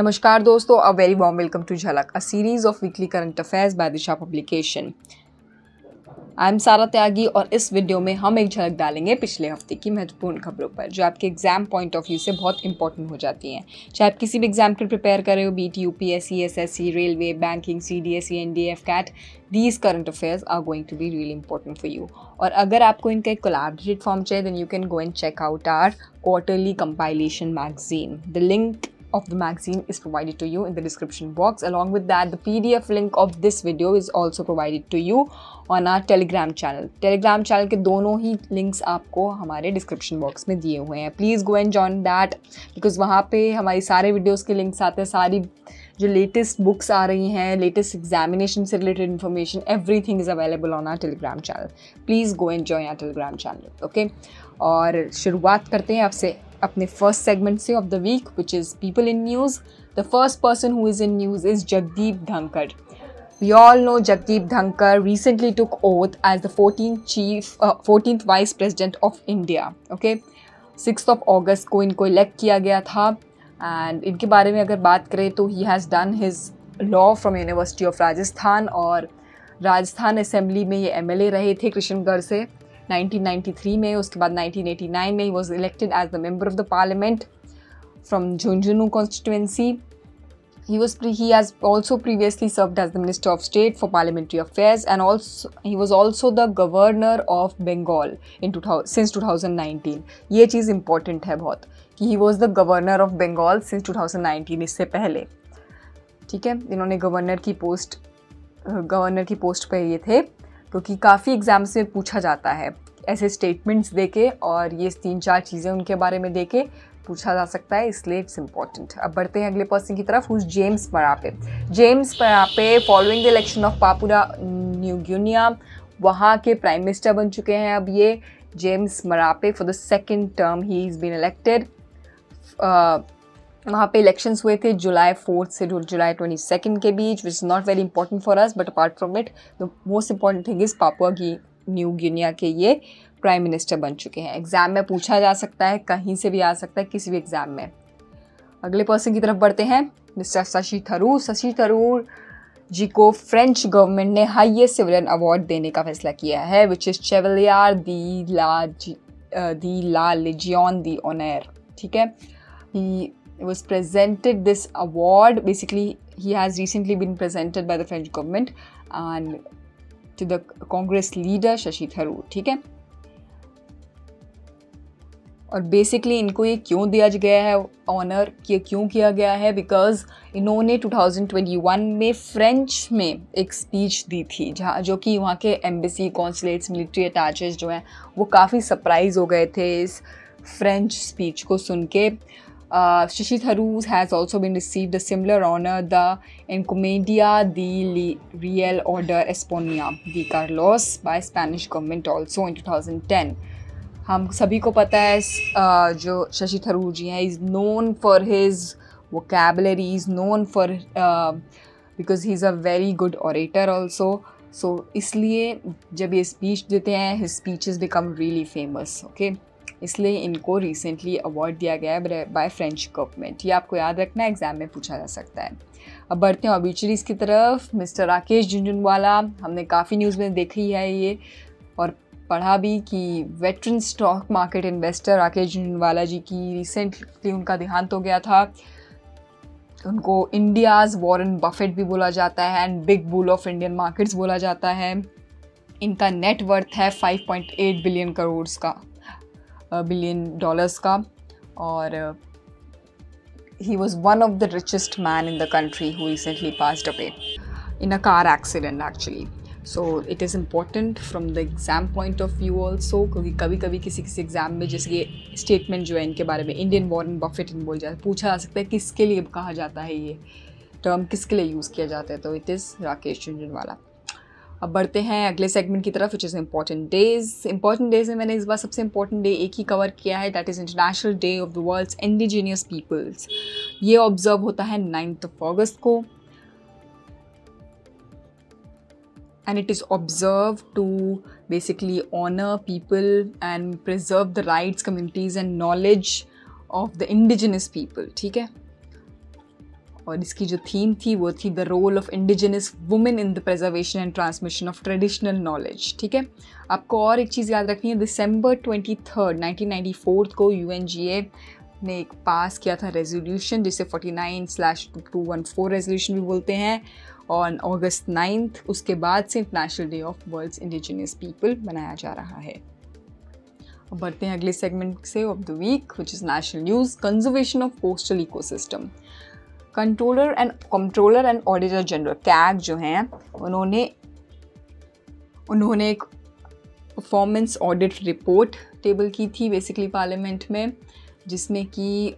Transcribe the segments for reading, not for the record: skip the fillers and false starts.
नमस्कार दोस्तों, a very warm welcome to Jhalak, a series of weekly current affairs by Disha publication. I am Sara Tyagi और इस video में हम एक झलक डालेंगे पिछले हफ्ते की महत्वपूर्ण खबरों पर जो आपके एग्जाम पॉइंट ऑफ व्यू से बहुत इंपॉर्टेंट हो जाती हैं। चाहे आप किसी भी एग्जाम के प्रिपेयर कर रहे हो, be it UPSC, SSC, railway, banking, CDSE, NDF, CAT, these current affairs are going to be really important for you. और अगर आपको इनका एक कोलैबोरेटेड फॉर्म चाहिए then you can go and check out our quarterly compilation magazine. The link of the magazine is provided to you in the description box. Along with that, the PDF link of this video is also provided to you on our Telegram channel. Telegram channel के दोनों ही links आपको हमारे description box में दिए हुए हैं. Please go and join that because वहाँ पे हमारी सारे videos के links आते हैं, सारी जो latest books आ रही हैं, latest examination से related information, everything is available on our Telegram channel. Please go and join our Telegram channel. Okay? और शुरुआत करते हैं आपसे अपने फर्स्ट सेगमेंट से of the week which is people in news. The first person who is in news is Jagdeep Dhankhar. We all know Jagdeep Dhankhar recently took oath as the 14th vice president of India. Okay, 6 अगस्त को इनको elect किया गया था and इनके बारे में अगर बात करें तो he has done his law from university of Rajasthan और राजस्थान असेंबली में ये MLA रहे थे कृष्णगढ़ से 1993 में। उसके बाद 1989 में he was elected as the member of the parliament from Jhunjhunu constituency. He has also previously served as the Minister of State for Parliamentary Affairs and also he was also the Governor of Bengal since 2019. ये चीज़ important है बहुत कि he was the Governor of Bengal since 2019, इससे पहले। ठीक है, इन्होंने governor की पोस्ट पे ये थे क्योंकि काफ़ी एग्जाम्स में पूछा जाता है ऐसे स्टेटमेंट्स देके और ये 3-4 चीज़ें उनके बारे में देके पूछा जा सकता है, इसलिए इट्स इम्पॉर्टेंट। अब बढ़ते हैं अगले पर्सन की तरफ, who's James Marape. James Marape following the election of Papua New Guinea वहाँ के प्राइम मिनिस्टर बन चुके हैं अब ये James Marape for the second term he is been elected. वहाँ पे इलेक्शंस हुए थे जुलाई 4 से जुलाई 22 के बीच, which is not very important for us but apart from it the most important thing is Papua New Guinea के ये प्राइम मिनिस्टर बन चुके हैं। एग्जाम में पूछा जा सकता है, कहीं से भी आ सकता है, किसी भी एग्जाम में। अगले पर्सन की तरफ बढ़ते हैं, मिस्टर शशि थरूर। शशि थरूर जी को फ्रेंच गवर्नमेंट ने हाईएस्ट सिविलियन अवार्ड देने का फैसला किया है which is Chevalier de la Legion d'Honneur. ठीक है, ही was presented this award. Basically, he has recently been presented by the French government and to the Congress leader Shashi Tharoor. ठीक है, और बेसिकली इनको ये क्यों दिया गया है ऑनर, ये क्यों किया गया है, बिकॉज इन्होंने 2021 में फ्रेंच में एक स्पीच दी थी जहाँ जो कि वहाँ के एम्बेसी, कॉन्सुलेट्स, मिलिट्री अटैचेस जो हैं वो काफ़ी सरप्राइज हो गए थे इस फ्रेंच स्पीच को सुन के। Shashi Tharoor has also been received a similar honor, the Encomienda de Real Order España de Carlos by Spanish government also in 2010. हम सभी को पता है जो शशि थरूर जी हैं, is known for his vocabulary, is known for because he is a very good orator also. So इसलिए जब ये स्पीच देते हैं his speeches become really famous. Okay, इसलिए इनको रिसेंटली अवार्ड दिया गया है बाय फ्रेंच गवर्नमेंट। ये आपको याद रखना है, एग्जाम में पूछा जा सकता है। अब बढ़ते हैं ऑब्ituaries की तरफ। मिस्टर राकेश झुनझुनवाला, हमने काफ़ी न्यूज़ में देखी है ये और पढ़ा भी कि veteran stock market investor Rakesh Jhunjhunwala ji की रिसेंटली उनका देहांत हो गया था। उनको इंडियाज़ वॉरेन बफेट भी बोला जाता है and big bull of Indian markets बोला जाता है। इनका नेट वर्थ है 5.8 बिलियन डॉलर्स का और he was one of the richest man in the country who recently passed away in a car accident actually. So it is important from the exam point of view also क्योंकि कभी कभी किसी exam में जैसे ये statement जो है इनके बारे में इंडियन वॉरेन बफेट बोल जाता है, पूछा जा सकता है किसके लिए कहा जाता है, ये टर्म किसके लिए यूज़ किया जाता है, तो इट इज़ राकेश झुनझुनवाला। अब बढ़ते हैं अगले सेगमेंट की तरफ which is important days. Important days में मैंने इस बार सबसे इंपॉर्टेंट डे एक ही कवर किया है, that is international day of the world's indigenous peoples. ये ऑब्जर्व होता है 9 अगस्त को and it is observe to basically honour people and preserve the rights, communities and knowledge of the indigenous people. ठीक है, और इसकी जो थीम थी वो थी the role of indigenous women in the preservation and transmission of traditional knowledge. ठीक है, आपको और एक चीज़ याद रखनी है, दिसंबर 23, 1994 को UNGA ने एक पास किया था रेजोल्यूशन जिसे 49/214 रेजोल्यूशन भी बोलते हैं, और अगस्त 9 उसके बाद से international day of world's indigenous people मनाया जा रहा है। अब बढ़ते हैं अगले सेगमेंट से of the week, which is national news. Conservation of coastal ecosystem. Controller and auditor general CAG जो हैं उन्होंने एक परफॉर्मेंस ऑडिट रिपोर्ट टेबल की थी बेसिकली पार्लियामेंट में, जिसमें कि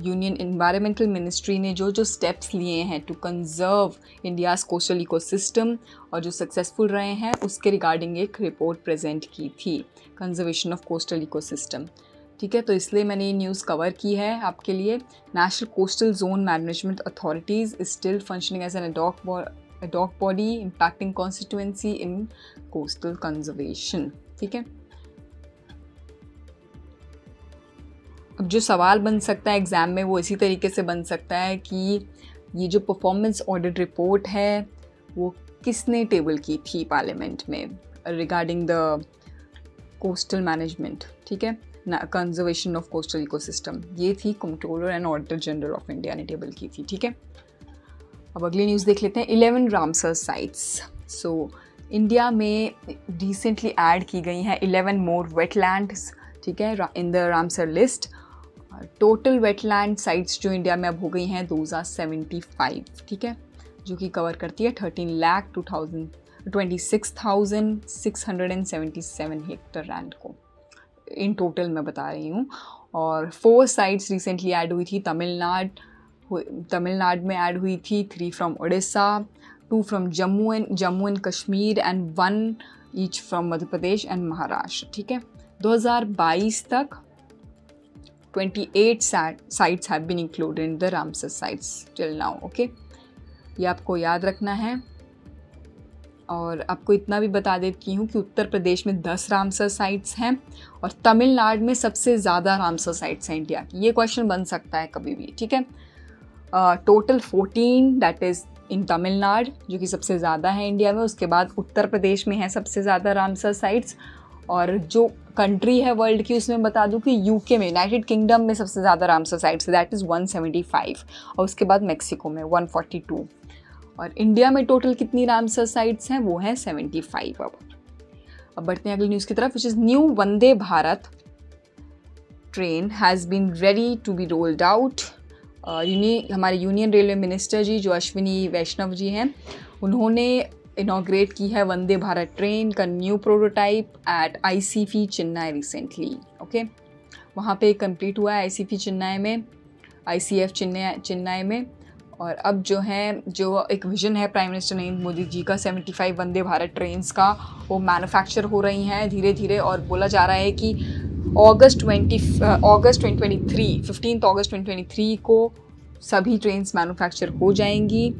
यूनियन एनवायरमेंटल मिनिस्ट्री ने जो स्टेप्स लिए हैं to conserve India's coastal ecosystem और जो सक्सेसफुल रहे हैं उसके रिगार्डिंग एक रिपोर्ट प्रेजेंट की थी, कंजर्वेशन ऑफ कोस्टल इकोसिस्टम। ठीक है, तो इसलिए मैंने ये न्यूज़ कवर की है आपके लिए। National coastal zone management authorities is still functioning as an ad hoc body impacting constituency in coastal conservation. ठीक है, अब जो सवाल बन सकता है एग्ज़ाम में वो इसी तरीके से बन सकता है कि ये जो परफॉर्मेंस ऑडिट रिपोर्ट है वो किसने टेबल की थी पार्लियामेंट में रिगार्डिंग द कोस्टल मैनेजमेंट। ठीक है, कंजर्वेशन ऑफ कोस्टल इकोसिस्टम, ये थी controller and auditor general of India ने टेबल की थी। ठीक है, अब अगली न्यूज़ देख लेते हैं। 11 रामसर साइट्स। सो इंडिया में रिसेंटली ऐड की गई हैं 11 मोर वेटलैंड्स। ठीक है, in the Ramsar list. Total wetland sites जो इंडिया में अब हो गई हैं 2075। ठीक है, जो कि कवर करती है 13,26,677 हेक्टर लैंड को इन टोटल मैं बता रही हूँ। और 4 साइट्स रिसेंटली ऐड हुई थी। तमिलनाडु में ऐड हुई थी, 3 from Orissa, 2 from Jammu and Kashmir and 1 each from Madhya Pradesh and Maharashtra. ठीक है, 2022 तक 28 sites have been included in the Ramsar sites till now. Okay, ये आपको याद रखना है। और आपको इतना भी बता देती हूँ कि उत्तर प्रदेश में 10 रामसर साइट्स हैं और तमिलनाडु में सबसे ज़्यादा रामसर साइट्स हैं इंडिया की। ये क्वेश्चन बन सकता है कभी भी। ठीक है, total 14 that is in Tamil Nadu जो कि सबसे ज़्यादा है इंडिया में। उसके बाद उत्तर प्रदेश में है सबसे ज़्यादा रामसर साइट्स, और जो कंट्री है वर्ल्ड की उसमें बता दूं कि यूके में, यूनाइटेड किंगडम में सबसे ज़्यादा रामसर साइट्स दैट इज़ 175, और उसके बाद मेक्सिको में 142, और इंडिया में टोटल कितनी रामसर साइट्स हैं वो हैं 75। अब बढ़ते हैं अगली न्यूज़ की तरफ, which is new Vande Bharat train has been ready to be rolled out. हमारे यूनियन रेलवे मिनिस्टर जी जो अश्विनी वैष्णव जी हैं उन्होंने इनॉग्रेट की है वंदे भारत ट्रेन का new prototype at ICP Chennai recently. Okay, वहाँ पे कंप्लीट हुआ है ICP चेन्नई में, ICF चेन्नई में। और अब जो एक विज़न है प्राइम मिनिस्टर नरेंद्र मोदी जी का 75 वंदे भारत ट्रेन्स का, वो मैन्युफैक्चर हो रही हैं धीरे धीरे, और बोला जा रहा है कि अगस्त 2023 15 अगस्त 2023 को सभी ट्रेन्स मैन्युफैक्चर हो जाएंगी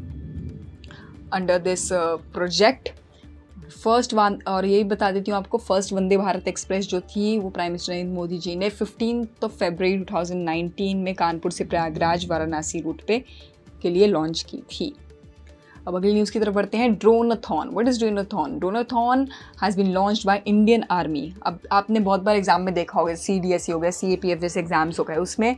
under this project. First one, और यही बता देती हूँ आपको, फर्स्ट वंदे भारत एक्सप्रेस जो थी वो प्राइम मिनिस्टर नरेंद्र मोदी जी ने 15 फरवरी 2019 में कानपुर से प्रयागराज वाराणसी रूट पे के लिए लॉन्च की थी। अब अगली न्यूज़ की तरफ बढ़ते हैं। Dronathon, what is Dronathon? Dronathon has been launched by Indian Army. अब आपने बहुत बार एग्जाम में देखा होगा, CDSE हो गया, CAPF जैसे एग्जाम्स हो गए, उसमें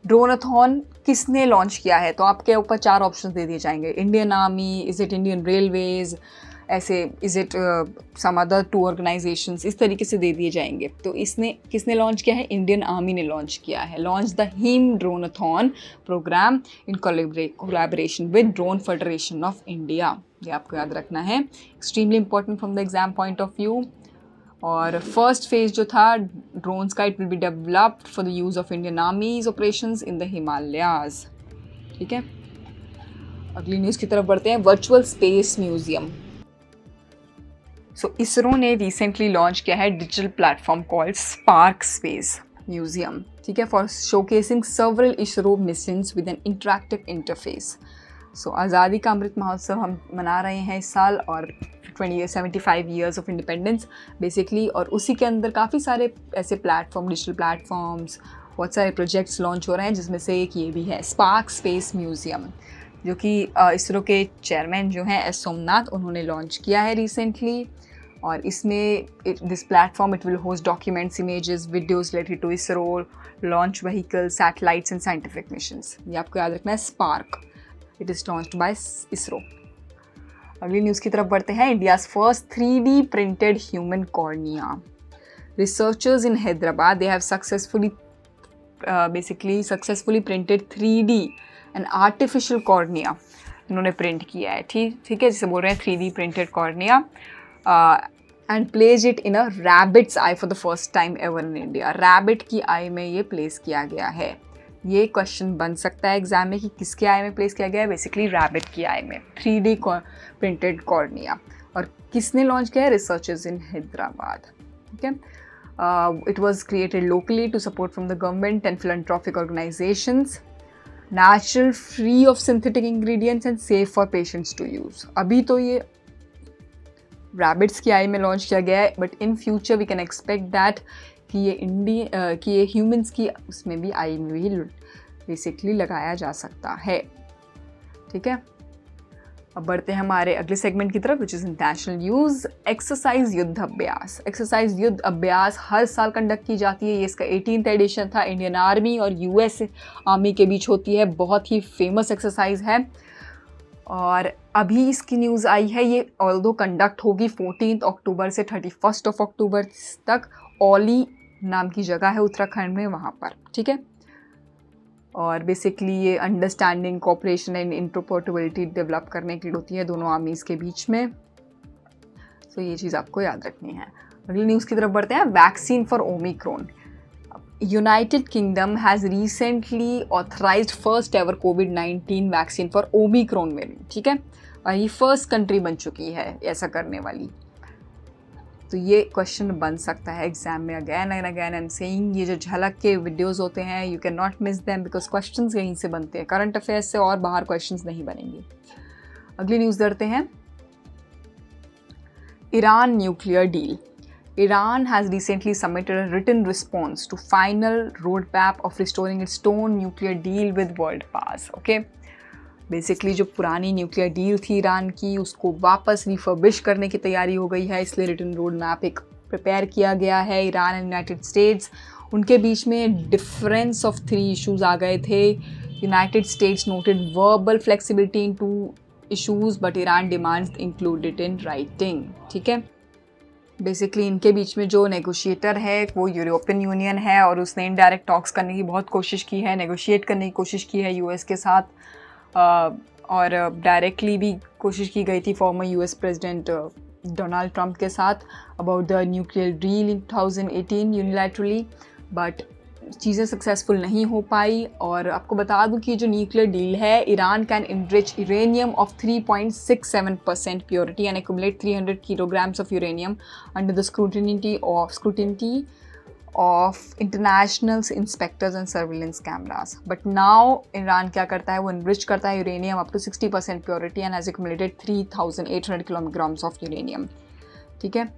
ड्रोनाथॉन किसने लॉन्च किया है? तो आपके ऊपर 4 ऑप्शन दे दिए जाएंगे, Indian Army, is it Indian Railways, ऐसे is it some other 2 organisations, इस तरीके से दे दिए जाएंगे। तो इसने किसने लॉन्च किया है? इंडियन आर्मी ने लॉन्च किया है। Launch the Him Dronathon programme in collaboration with Drone Federation of India. ये आपको याद रखना है, extremely important from the exam point of view. और फर्स्ट फेज जो था ड्रोन्स का, it will be developed for the use of Indian Army's operations in the Himalayas. ठीक है, अगली न्यूज़ की तरफ बढ़ते हैं। Virtual space museum. So ISRO ने रिसेंटली लॉन्च किया है digital platform called Spark space museum. ठीक है, for showcasing several ISRO missions with an interactive interface. So आज़ादी का अमृत महोत्सव हम मना रहे हैं इस साल, और 75 ईयर्स ऑफ इंडिपेंडेंस बेसिकली, और उसी के अंदर काफ़ी सारे ऐसे प्लेटफॉर्म, डिजिटल प्लेटफॉर्म्स, बहुत सारे प्रोजेक्ट्स लॉन्च हो रहे हैं, जिसमें से एक ये भी है स्पार्क स्पेस म्यूजियम। जो कि इसरो के चेयरमैन जो हैं एस सोमनाथ, उन्होंने लॉन्च किया है रिसेंटली। और इसमें this platform it will host documents, images, videos related to ISRO launch vehicle, satellites and scientific missions. ये आपको याद रखना है, spark, it is launched by ISRO. अगली न्यूज़ की तरफ बढ़ते हैं। India's first 3D printed human cornea. Researchers in Hyderabad they have successfully printed 3D and artificial cornea. इन्होंने प्रिंट किया है, ठीक है, जिसे बोल रहे हैं 3D printed cornea, and place it in a rabbits I for the first time ever in India. Rabbit की आई में ये प्लेस किया गया है। ये क्वेश्चन बन सकता है एग्जाम में कि किसके आई में प्लेस किया गया है। बेसिकली रैबिट की आई में 3D प्रिंटेड कॉर्निया। और किसने लॉन्च किया है? रिसर्चर्स इन हैदराबाद, ठीक है। It was created locally to support from the government and philanthropic organisations, natural, free of synthetic ingredients and safe for patients to use. अभी तो ये रैबिट्स की आई में लॉन्च किया गया है, but in future we can expect that कि ये ह्यूमंस की उसमें भी आई में भी बेसिकली लगाया जा सकता है, ठीक है। अब बढ़ते हैं हमारे अगले सेगमेंट की तरफ, which is international news. Exercise युद्ध अभ्यास। एक्सरसाइज युद्ध अभ्यास हर साल कंडक्ट की जाती है। ये इसका 18th एडिशन था। इंडियन आर्मी और US आर्मी के बीच होती है। बहुत ही फेमस एक्सरसाइज है। और अभी इसकी न्यूज़ आई है, ये ऑल्दो कंडक्ट होगी 14 अक्टूबर से 31 अक्टूबर तक। औली नाम की जगह है उत्तराखंड में, वहाँ पर, ठीक है। और बेसिकली ये अंडरस्टैंडिंग, कोऑपरेशन एंड इंटरपोर्टेबिलिटी डेवलप करने के लिए होती है दोनों आर्मीज़ के बीच में। तो ये चीज़ आपको याद रखनी है। अगली न्यूज़ की तरफ बढ़ते हैं। Vaccine for Omicron. United kingdom has recently authorised first ever covid vaccine for Omicron variant, ठीक है। और ये फर्स्ट कंट्री बन चुकी है ऐसा करने वाली। तो ये क्वेश्चन बन सकता है एग्जाम में। Again and again I am saying, ये जो झलक के वीडियोस होते हैं, you can not miss them because questions यहीं से बनते हैं। करंट अफेयर्स से और बाहर क्वेश्चंस नहीं बनेंगे। अगली न्यूज़ करते हैं। Iran nuclear deal. Iran has recently submitted a written response to final roadmap of restoring its stone nuclear deal with world powers. Okay? Basically जो पुरानी न्यूक्लियर डील थी ईरान की, उसको वापस रिफर्बिश करने की तैयारी हो गई है। इसलिए रिटन रोड मैप एक प्रिपेयर किया गया है। ईरान एंड यूनाइटेड स्टेट्स, उनके बीच में डिफरेंस ऑफ 3 इशूज़ आ गए थे। United states noted verbal flexibility in 2 issues but Iran demands included in writing, ठीक है। बेसिकली इनके बीच में जो नेगोशिएटर है वो यूरोपियन यूनियन है और उसने इनडायरेक्ट टॉक्स करने की बहुत कोशिश की है, नेगोशिएट करने की कोशिश की है US के साथ। और डायरेक्टली भी कोशिश की गई थी farmer US president Donald Trump के साथ about the nuclear deal in 2018 unilaterally, but चीज़ें सक्सेसफुल नहीं हो पाई। और आपको बता दूं कि जो न्यूक्लियर डील है, Iran can enrich uranium of 3.67% purity and accumulate 300 kilograms of uranium under the scrutiny of international inspectors and surveillance cameras. But now Iran क्या करता है, वो इनरिच करता है uranium up to 60% purity and has accumulated 3,800 kilograms of uranium, ठीक है।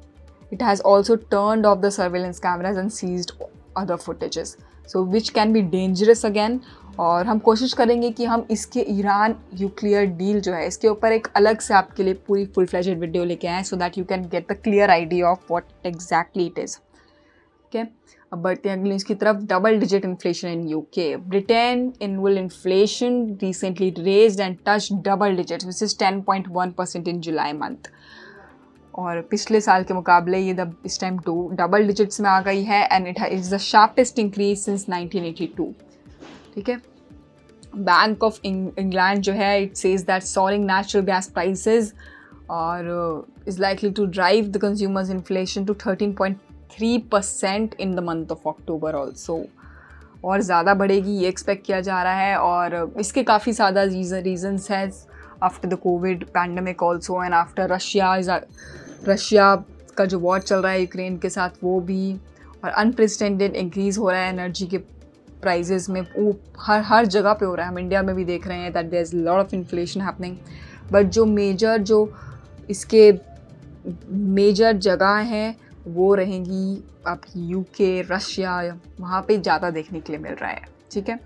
It has also turned off the surveillance cameras and seized other footages, so which can be dangerous again। और हम कोशिश करेंगे कि हम इसके ईरान न्यूक्लियर डील जो है इसके ऊपर एक अलग से आपके लिए पूरी फुल फ्लेजेड वीडियो लेके आएँ, so that you can get the clear idea of what exactly it is, ठीक है। अब बढ़ते हैं अगली इसकी तरफ। Double digit inflation in UK। Britain annual inflation recently raised and touch double digit which is 10.1% in July month. और पिछले साल के मुकाबले ये इस टाइम डबल डिजिट्स में आ गई है and it is the sharpest increase since 1982, ठीक है। बैंक ऑफ इंग्लैंड जो है, it says that soaring natural gas prices और is likely to drive the consumers inflation to 13.3% in the month of October also. और ज़्यादा बढ़ेगी ये expect किया जा रहा है। और इसके काफ़ी ज़्यादा रीजंस हैं after the Covid pandemic also and after Russia का जो वॉर चल रहा है यूक्रेन के साथ, वो भी, और अनप्रेसिडेंटेड इंक्रीज़ हो रहा है एनर्जी के प्राइजेस में। वो हर जगह पे हो रहा है। हम इंडिया में भी देख रहे हैं that there is lot of inflation happening. But जो इसके मेजर जगह हैं वो रहेंगी आपकी UK, रशिया, वहाँ पे ज़्यादा देखने के लिए मिल रहा है, ठीक है।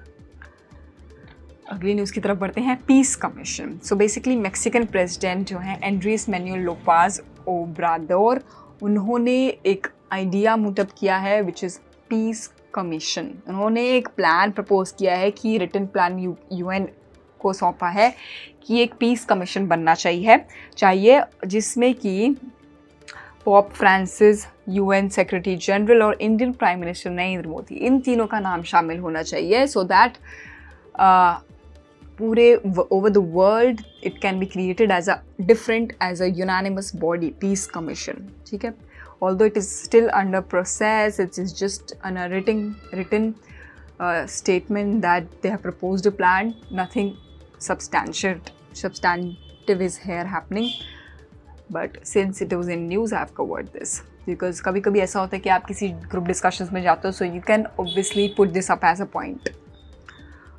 अगली न्यूज़ की तरफ बढ़ते हैं, peace commission. So basically Mexican president जो हैं एंड्रेस मैनुअल लोपेज ओब्राडोर, उन्होंने एक आइडिया मुतब किया है विच इज़ पीस कमीशन। उन्होंने एक प्लान प्रपोज किया है कि रिटन प्लान यूएन को सौंपा है कि एक पीस कमीशन बनना चाहिए जिसमें कि Pope Francis, UN secretary general और Indian prime minister Narendra Modi, इन तीनों का नाम शामिल होना चाहिए, सो दैट पूरे over the world it can be created as a unanimous body, peace commission. ठीक है, although it is still under process, it is just an written statement that they have proposed a plan, nothing substantive is here happening, but since it was in news I have covered this, because कभी कभी ऐसा होता है कि आप किसी group discussions में जाते हो, so you can obviously put this up as a point.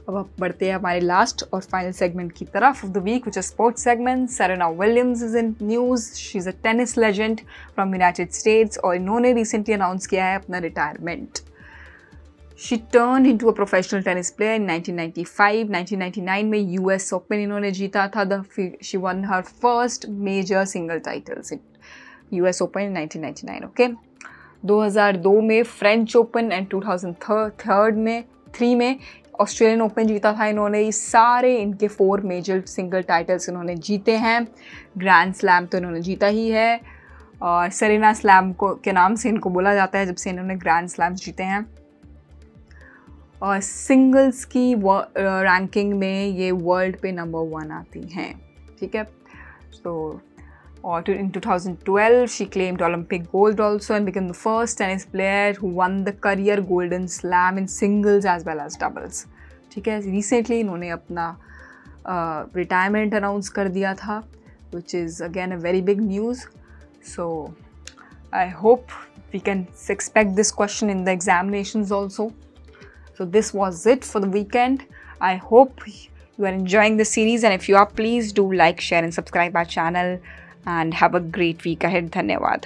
अब आप बढ़ते हैं हमारे लास्ट और फाइनल सेगमेंट की तरफ of the week, which is sports segment. Serena Williams is in news, she is a tennis legend from United States और इन्होंने रिसेंटली अनाउंस किया है अपना retirement. She turn into a professional tennis player in 1995। 1999 में US Open इन्होंने जीता था। She won her first major single titles in US Open in 1999। Okay, 2002 में फ्रेंच ओपन एंड 2003 में ऑस्ट्रेलियन ओपन जीता था इन्होंने। ये सारे इनके 4 मेजर सिंगल टाइटल्स इन्होंने जीते हैं। ग्रैंड स्लैम तो इन्होंने जीता ही है और सेरेना स्लैम के नाम से इनको बोला जाता है जब से इन्होंने ग्रैंड स्लैम्स जीते हैं। और सिंगल्स की रैंकिंग में ये वर्ल्ड पे नंबर 1 आती हैं। ठीक है, तो और in 2012 she claimed Olympic gold also and became the first tennis player who won the career golden slam in singles as well as doubles. ठीक है, रिसेंटली इन्होंने अपना रिटायरमेंट अनाउंस कर दिया था, which is again a very big news. So I hope we can expect this question in the examinations also. So this was it for the weekend. I hope you are enjoying the series, and if you are, please do like, share and subscribe our channel and have a great week ahead. Dhanyawad.